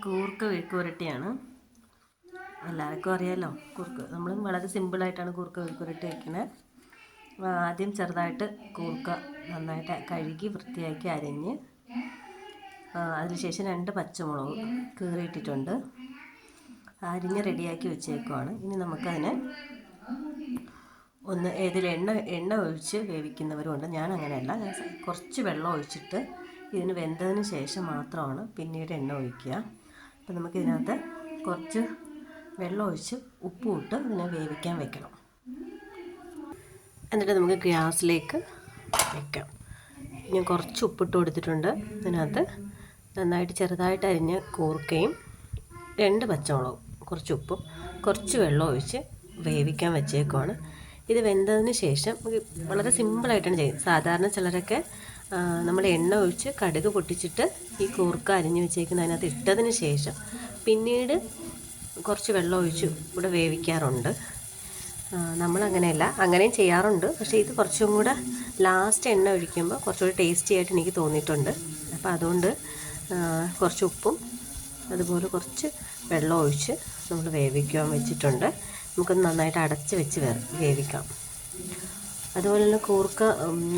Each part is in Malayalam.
കൂർക്ക മെഴുക്കുവരട്ടിയാണ്. എല്ലാവർക്കും അറിയാമല്ലോ കൂർക്ക. നമ്മളും വളരെ സിമ്പിളായിട്ടാണ് കൂർക്ക മെഴുക്കുവരട്ടി വയ്ക്കുന്നത്. ആദ്യം ചെറുതായിട്ട് കൂർക്ക നന്നായിട്ട് കഴുകി വൃത്തിയാക്കി അരിഞ്ഞ് അതിനുശേഷം 2 പച്ചമുളക് കീറിയിട്ടിട്ടുണ്ട്. അരിഞ്ഞ് റെഡിയാക്കി വെച്ചേക്കുവാണ്. ഇനി നമുക്കതിന് എണ്ണ ഒഴിച്ച് വേവിക്കുന്നവരുമുണ്ട്. ഞാൻ അങ്ങനെയല്ല, ഞാൻ കുറച്ച് വെള്ളം ഒഴിച്ചിട്ട് ഇതിന് വെന്തതിന് ശേഷം മാത്രമാണ് പിന്നീട് എണ്ണ ഒഴിക്കുക. അപ്പോൾ നമുക്കിതിനകത്ത് കുറച്ച് വെള്ളം ഒഴിച്ച് ഉപ്പും ഇട്ട് ഇതിനെ വേവിക്കാൻ വെക്കണം. എന്നിട്ട് നമുക്ക് ഗ്യാസിലേക്ക് വെക്കാം. ഞാൻ കുറച്ച് ഉപ്പിട്ട് കൊടുത്തിട്ടുണ്ട്. ഇതിനകത്ത് നന്നായിട്ട് ചെറുതായിട്ട് അരിഞ്ഞ കൂർക്കയും 2 പച്ചമുളകും കുറച്ച് ഉപ്പും കുറച്ച് വെള്ളം ഒഴിച്ച് വേവിക്കാൻ വെച്ചേക്കുവാണ്. ഇത് വെന്തതിന് ശേഷം വളരെ സിമ്പിളായിട്ടാണ് ചെയ്യുന്നത്. സാധാരണ ചിലരൊക്കെ നമ്മൾ എണ്ണ ഒഴിച്ച് കടുക് പൊട്ടിച്ചിട്ട് ഈ കൂർക്ക അരിഞ്ഞ് വെച്ചേക്കുന്ന അതിനകത്ത് ഇട്ടതിന് ശേഷം പിന്നീട് കുറച്ച് വെള്ളം ഒഴിച്ച് ഇവിടെ വേവിക്കാറുണ്ട്. നമ്മളങ്ങനെയല്ല, അങ്ങനെയും ചെയ്യാറുണ്ട്. പക്ഷേ ഇത് കുറച്ചും കൂടെ ലാസ്റ്റ് എണ്ണ ഒഴിക്കുമ്പോൾ കുറച്ചുകൂടി ടേസ്റ്റി ആയിട്ട് എനിക്ക് തോന്നിയിട്ടുണ്ട്. അപ്പോൾ അതുകൊണ്ട് കുറച്ച് ഉപ്പും അതുപോലെ കുറച്ച് വെള്ളം ഒഴിച്ച് നമ്മൾ വേവിക്കാൻ വെച്ചിട്ടുണ്ട്. നമുക്കൊന്ന് നന്നായിട്ട് അടച്ച് വെച്ച് വേവിക്കാം. അതുപോലെ തന്നെ കൂർക്ക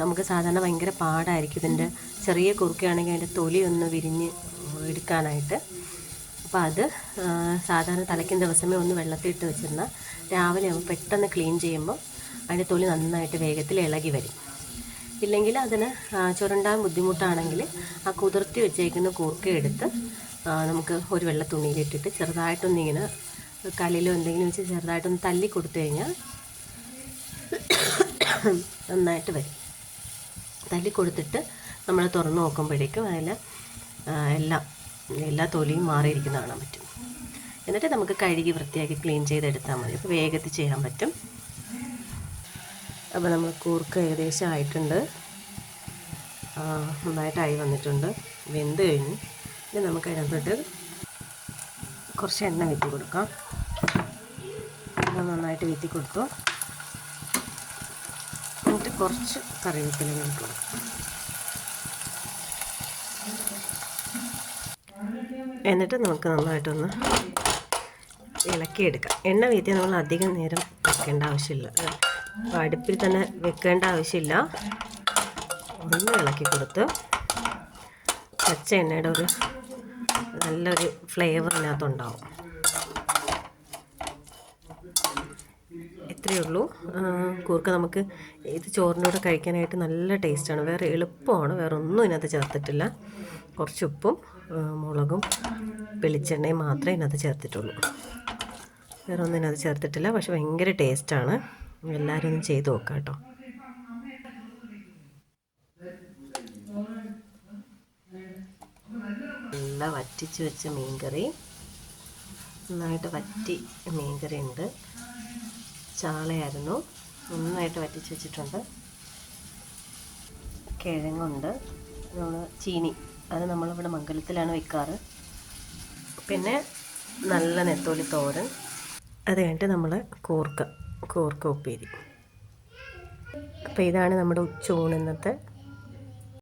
നമുക്ക് സാധാരണ ഭയങ്കര പാടായിരിക്കും. ഇതിൻ്റെ ചെറിയ കൂർക്കയാണെങ്കിൽ അതിൻ്റെ തൊലി ഒന്ന് വിരിഞ്ഞ് എടുക്കാനായിട്ട്. അപ്പോൾ അത് സാധാരണ തലയ്ക്കും ദിവസമേ ഒന്ന് വെള്ളത്തിലിട്ട് വെച്ചിരുന്നാൽ രാവിലെ ആകുമ്പോൾ പെട്ടെന്ന് ക്ലീൻ ചെയ്യുമ്പോൾ അതിൻ്റെ തൊലി നന്നായിട്ട് വേഗത്തിൽ ഇളകി വരും. ഇല്ലെങ്കിൽ അതിന് ചുരണ്ടാൻ ബുദ്ധിമുട്ടാണെങ്കിൽ ആ കുതിർത്തി വെച്ചേക്കുന്ന കൂർക്ക എടുത്ത് നമുക്ക് ഒരു വെള്ള തുണിയിലിട്ടിട്ട് ചെറുതായിട്ടൊന്നിങ്ങനെ കല്ലിലോ എന്തെങ്കിലും വെച്ച് ചെറുതായിട്ടൊന്ന് തല്ലി കൊടുത്തു കഴിഞ്ഞാൽ നന്നായിട്ട് വരും. തല്ലി കൊടുത്തിട്ട് നമ്മൾ തുറന്ന് നോക്കുമ്പോഴേക്കും അതിൽ എല്ലാ തൊലിയും മാറിയിരിക്കുന്ന കാണാൻ പറ്റും. എന്നിട്ട് നമുക്ക് കഴുകി വൃത്തിയാക്കി ക്ലീൻ ചെയ്തെടുത്താൽ മതി. അപ്പോൾ വേഗത്തിൽ ചെയ്യാൻ പറ്റും. അപ്പോൾ നമ്മൾ കൂർക്ക ഏകദേശം ആയിട്ടുണ്ട്, നന്നായിട്ടായി വന്നിട്ടുണ്ട്, വെന്ത് കഴിഞ്ഞ്. ഇനി നമുക്ക് അതിനകത്തോട്ട് കുറച്ച് എണ്ണ വീത്തി കൊടുക്കാം. നന്നായിട്ട് വീത്തി കൊടുത്തു. എന്നിട്ട് കുറച്ച് കറിവേപ്പില വീട്ടി കൊടുക്കാം. എന്നിട്ട് നമുക്ക് നന്നായിട്ടൊന്ന് ഇളക്കിയെടുക്കാം. എണ്ണ വീത്തി നമ്മൾ അധികം നേരം വെക്കേണ്ട ആവശ്യമില്ല, അടുപ്പിൽ തന്നെ വെക്കേണ്ട ആവശ്യമില്ല. ഒന്ന് ഇളക്കി കൊടുത്ത് പച്ച എണ്ണയുടെ ഒരു നല്ലൊരു ഫ്ലേവർ ഇതിനകത്തുണ്ടാവും. ഇത്രയേ ഉള്ളൂ. കൂർക്ക നമുക്ക് ഇത് ചോറിൻ്റെ കൂടെ കഴിക്കാനായിട്ട് നല്ല ടേസ്റ്റാണ്. വേറെ എളുപ്പമാണ്. വേറെ ഒന്നും ഇതിനകത്ത് ചേർത്തിട്ടില്ല. കുറച്ച് ഉപ്പും മുളകും വെളിച്ചെണ്ണയും മാത്രമേ ഇതിനകത്ത് ചേർത്തിട്ടുള്ളൂ. വേറെ ഒന്നും ഇതിനകത്ത് ചേർത്തിട്ടില്ല. പക്ഷെ ഭയങ്കര ടേസ്റ്റാണ്. എല്ലാവരും ഒന്ന് ചെയ്ത് നോക്കാം കേട്ടോ. നല്ല വറ്റിച്ച് വെച്ച മീൻകറി, നന്നായിട്ട് വറ്റി മീൻകറി ഉണ്ട്. ചാളയായിരുന്നു, നന്നായിട്ട് വറ്റിച്ച് വെച്ചിട്ടുണ്ട്. കിഴങ്ങുണ്ട്, ചീനി, അത് നമ്മളിവിടെ മംഗലത്തിലാണ് വെക്കാറ്. പിന്നെ നല്ല നെത്തോലി തോരൻ, അത് കഴിഞ്ഞിട്ട് നമ്മൾ കൂർക്ക ഉപ്പേരി. അപ്പോൾ ഇതാണ് നമ്മുടെ ഉച്ചയൂണ് ഇന്നത്തെ.